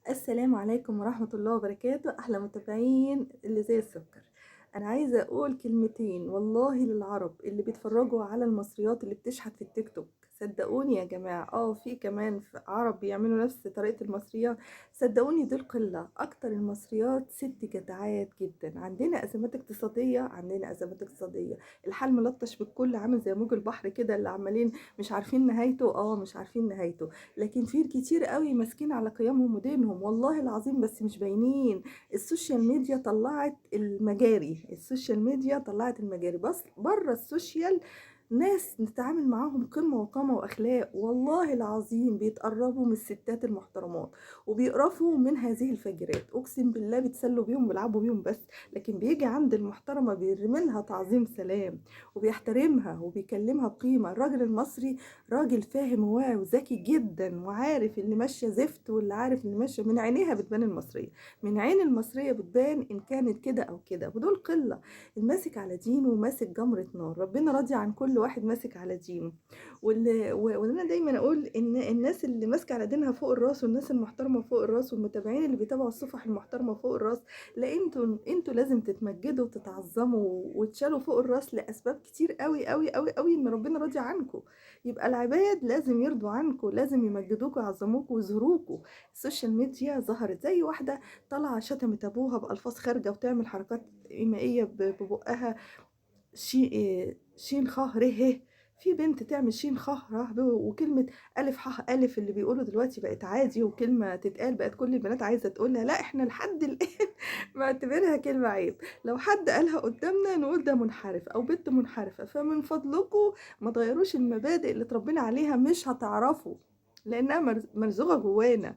السلام عليكم ورحمة الله وبركاته، أحلى متابعين اللي زي السكر. أنا عايزة أقول كلمتين والله للعرب اللي بيتفرجوا على المصريات اللي بتشحت في التيك توك. صدقوني يا جماعة، في كمان في عرب بيعملوا نفس طريقة المصريات. صدقوني دول قلة، أكتر المصريات ست جدعات جدا. عندنا أزمات اقتصادية. الحال ملطش بالكل، عامل زي موج البحر كده اللي عمالين مش عارفين نهايته، مش عارفين نهايته. لكن في كتير قوي ماسكين على قيمهم ودينهم والله العظيم، بس مش باينين. السوشيال ميديا طلعت المجاري، بس بره السوشيال ناس نتعامل معاهم قمة وقامة وأخلاق، والله العظيم بيتقربوا من الستات المحترمات وبيقرفوا من هذه الفجرات. أقسم بالله بيتسلوا بيهم وبيلعبوا بيهم بس، لكن بيجي عند المحترمة بيرملها تعظيم سلام وبيحترمها وبيكلمها بقيمة. الراجل المصري راجل فاهم وواعي وذكي جدا، وعارف اللي ماشيه زفت واللي عارف اللي ماشيه. من عينيها بتبان المصريه، من عين المصريه بتبان ان كانت كده او كده. ودول قله. الماسك على دينه وماسك جمره نار، ربنا راضي عن كل واحد ماسك على دينه. وانا دايما اقول ان الناس اللي ماسكه على دينها فوق الراس، والناس المحترمه فوق الراس، والمتابعين اللي بيتابعوا الصفح المحترمه فوق الراس. لا، انتوا لازم تتمجدوا وتتعظموا وتشالوا فوق الراس لاسباب كتير قوي قوي قوي قوي، ان ربنا راضي عنكم. يبقى العباد لازم يرضوا عنكم، لازم يمجدوكوا ويعظموكوا ويظهروكوا. السوشيال ميديا ظهرت زي واحدة طالعة شتمت أبوها بألفاظ خارجة وتعمل حركات إيمائية ببقها. شين خ ر ه. في بنت تعمل شين خ ر ب، وكلمة ألف ح ألف اللي بيقولوا دلوقتي بقت عادي، وكلمة تتقال بقت كل البنات عايزة تقولها. لا، احنا لحد الآن معتبرها كلمة عيب. لو حد قالها قدامنا نقول ده منحرف أو بنت منحرفة. فمن فضلكم ما تغيروش المبادئ اللي اتربينا عليها، مش هتعرفوا، لأنها مرزوغة جوانا.